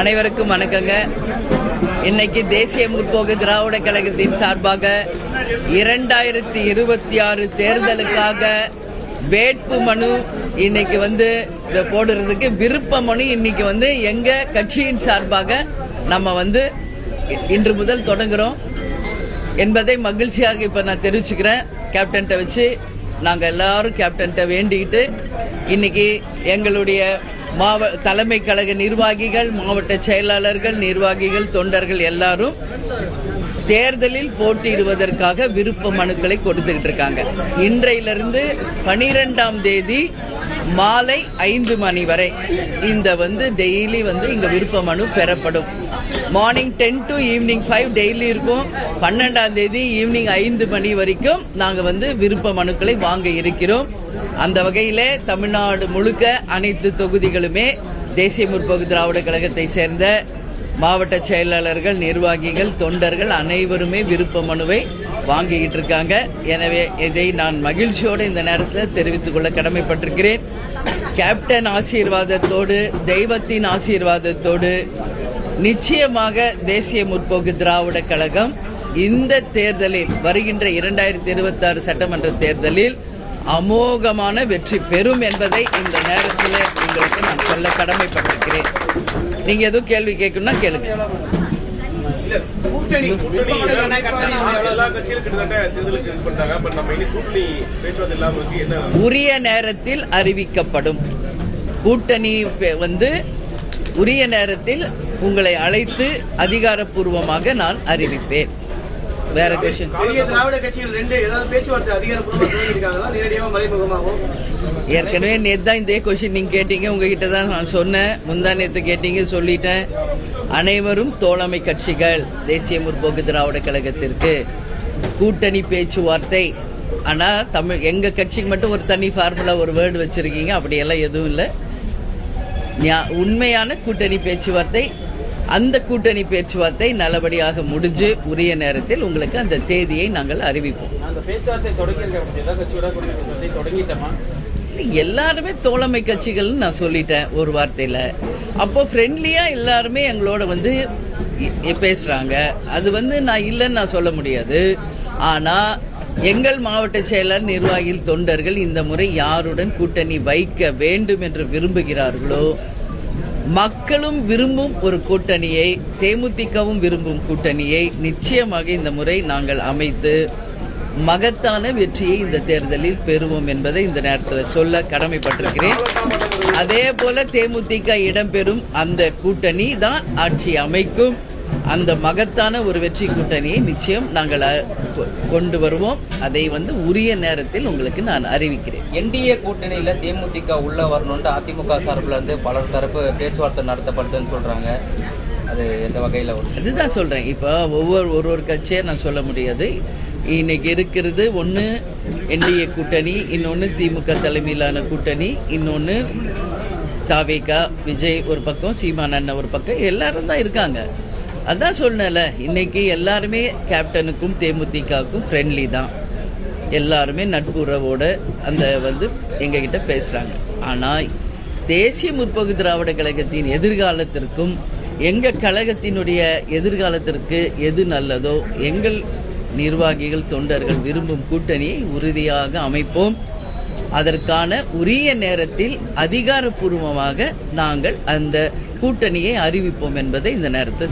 அனைவருக்கும் வணக்கங்க. இன்னைக்கு தேசிய முற்போக்கு திராவிட கழகத்தின் சார்பாக 2026 தேர்தலுக்காக வேட்பு மனு இன்னைக்கு போடுறதுக்கு விருப்ப மனு இன்னைக்கு எங்க கட்சியின் சார்பாக நம்ம இன்று முதல் தொடங்குறோம் என்பதை மகிழ்ச்சியாக இப்ப நான் தெரிவிச்சுக்கிறேன். கேப்டன்ட்ட வச்சு நாங்க எல்லாரும் கேப்டன்ட்ட வேண்டிக்கிட்டு இன்னைக்கு எங்களுடைய தலைமை கழக நிர்வாகிகள், மாவட்ட செயலாளர்கள், நிர்வாகிகள், தொண்டர்கள் எல்லாரும் தேர்தலில் போட்டியிடுவதற்காக விருப்ப மனுக்களை கொடுத்துக்கிட்டு இருக்காங்க. இன்றையிலிருந்து 12ஆம் தேதி மாலை 5 மணி வரை இந்த டெய்லி இங்க விருப்ப மனு பெறப்படும். மார்னிங் 10 to ஈவினிங் 5 டெய்லி இருக்கும். 12ஆம் தேதி ஈவினிங் 5 மணி வரைக்கும் நாங்க விருப்ப மனுக்களை வாங்க இருக்கிறோம். அந்த வகையிலே தமிழ்நாடு முழுக்க அனைத்து தொகுதிகளுமே தேசிய முற்போக்கு திராவிட கழகத்தை சேர்ந்த மாவட்ட செயலாளர்கள், நிர்வாகிகள், தொண்டர்கள் அனைவருமே விருப்ப மனுவை வாங்கிக்கிட்டு இருக்காங்க. எனவே இதை நான் மகிழ்ச்சியோடு இந்த நேரத்தில் தெரிவித்துக் கொள்ள கடமைப்பட்டிருக்கிறேன். கேப்டன் ஆசீர்வாதத்தோடு, தெய்வத்தின் ஆசீர்வாதத்தோடு நிச்சயமாக தேசிய முற்போக்கு திராவிட கழகம் இந்த தேர்தலில், வருகின்ற 2026 சட்டமன்ற தேர்தலில் அமோகமான வெற்றி பெறும் என்பதை இந்த நேரத்தில் உங்களுக்கு நான் சொல்ல கடமைப்பட்டிருக்கிறேன். நீங்க எதுவும் கேள்வி கேட்கணும்னா கேளுங்க. உரிய நேரத்தில் அறிவிக்கப்படும். கூட்டணி உரிய நேரத்தில் உங்களை அழைத்து அதிகாரப்பூர்வமாக நான் அறிவிப்பேன். வேற கொஸ்டின்? ஏற்கனவே நேற்று தான் இதே கொஸ்டின் நீங்க கேட்டீங்க. உங்ககிட்ட தான் நான் சொன்னேன். முந்தா நேற்று கேட்டீங்க, சொல்லிட்டேன். அனைவரும் தோழமை கட்சிகள் தேசிய முற்போக்கு திராவிட கழகத்திற்கு கூட்டணி பேச்சுவார்த்தை. ஆனா எங்க கட்சிக்கு மட்டும் ஒரு தனி ஃபார்முலா, ஒரு வேர்டு வச்சிருக்கீங்க. அப்படியெல்லாம் எதுவும் இல்லை. உண்மையான கூட்டணி பேச்சுவார்த்தை, அந்த கூட்டணி பேச்சுவார்த்தை நல்லபடியாக முடிஞ்சு உரிய நேரத்தில் உங்களுக்கு அந்த தேதியை நாங்கள் அறிவிப்போம். எல்லாருமே தோழமை கட்சிகள் நான் சொல்லிட்டேன் ஒரு வார்த்தையில. அப்போ ஃப்ரெண்ட்லியா எல்லாருமே எங்களோட பேசுறாங்க. அது நான் இல்லைன்னு நான் சொல்ல முடியாது. ஆனா எங்கள் மாவட்ட செயலர், நிர்வாகிகள், தொண்டர்கள் இந்த முறை யாருடன் கூட்டணி வைக்க வேண்டும் என்று விரும்புகிறார்களோ, மக்களும் விரும்பும் ஒரு கூட்டணியை, தேமுதிகவும் விரும்பும் கூட்டணியை நிச்சயமாக இந்த முறை நாங்கள் அமைத்து மகத்தான வெற்றியை இந்த தேர்தலில் பெறுவோம் என்பதை இந்த நேரத்தில் சொல்ல கடமைப்பட்டிருக்கிறேன். அதே போல தேமுதிக இடம்பெறும் அந்த கூட்டணி தான் ஆட்சி அமைக்கும். அந்த மகத்தான ஒரு வெற்றி கூட்டணியை நிச்சயம் நாங்கள் கொண்டு வருவோம். அதை உரிய நேரத்தில் உங்களுக்கு நான் அறிவிக்கிறேன். என்டிஏ கூட்டணியில தேமுதிக உள்ள வரணும்னு அதிமுக சார்பில் பலர் தரப்பு பேச்சுவார்த்தை நடத்தப்படுதுன்னு சொல்றாங்க. அது எந்த வகையில்? அதுதான் சொல்றேன். இப்போ ஒரு கட்சியை நான் சொல்ல முடியாது. இன்னைக்கு இருக்கிறது ஒன்று என்டிஏ கூட்டணி, இன்னொன்று திமுக தலைமையிலான கூட்டணி, இன்னொன்று தாவேகா, விஜய் ஒரு பக்கம், சீமான் அண்ணன் ஒரு பக்கம், எல்லாரும் தான் இருக்காங்க. அதான் சொன்னல, இன்னைக்கு எல்லாருமே கேப்டனுக்கும் தேமுதிகவுக்கும் ஃப்ரெண்ட்லி தான். எல்லாருமே நட்புறவோட எங்ககிட்ட பேசுறாங்க. ஆனால் தேசிய முற்போக்கு திராவிட கழகத்தின் எதிர்காலத்திற்கும் எங்கள் கழகத்தினுடைய எதிர்காலத்திற்கு எது நல்லதோ, எங்கள் நிர்வாகிகள், தொண்டர்கள் விரும்பும் கூட்டணியை உறுதியாக அமைப்போம். அதற்கான உரிய நேரத்தில் அதிகாரப்பூர்வமாக நாங்கள் அந்த கூட்டணியை அறிவிப்போம் என்பதை இந்த நேரத்தில்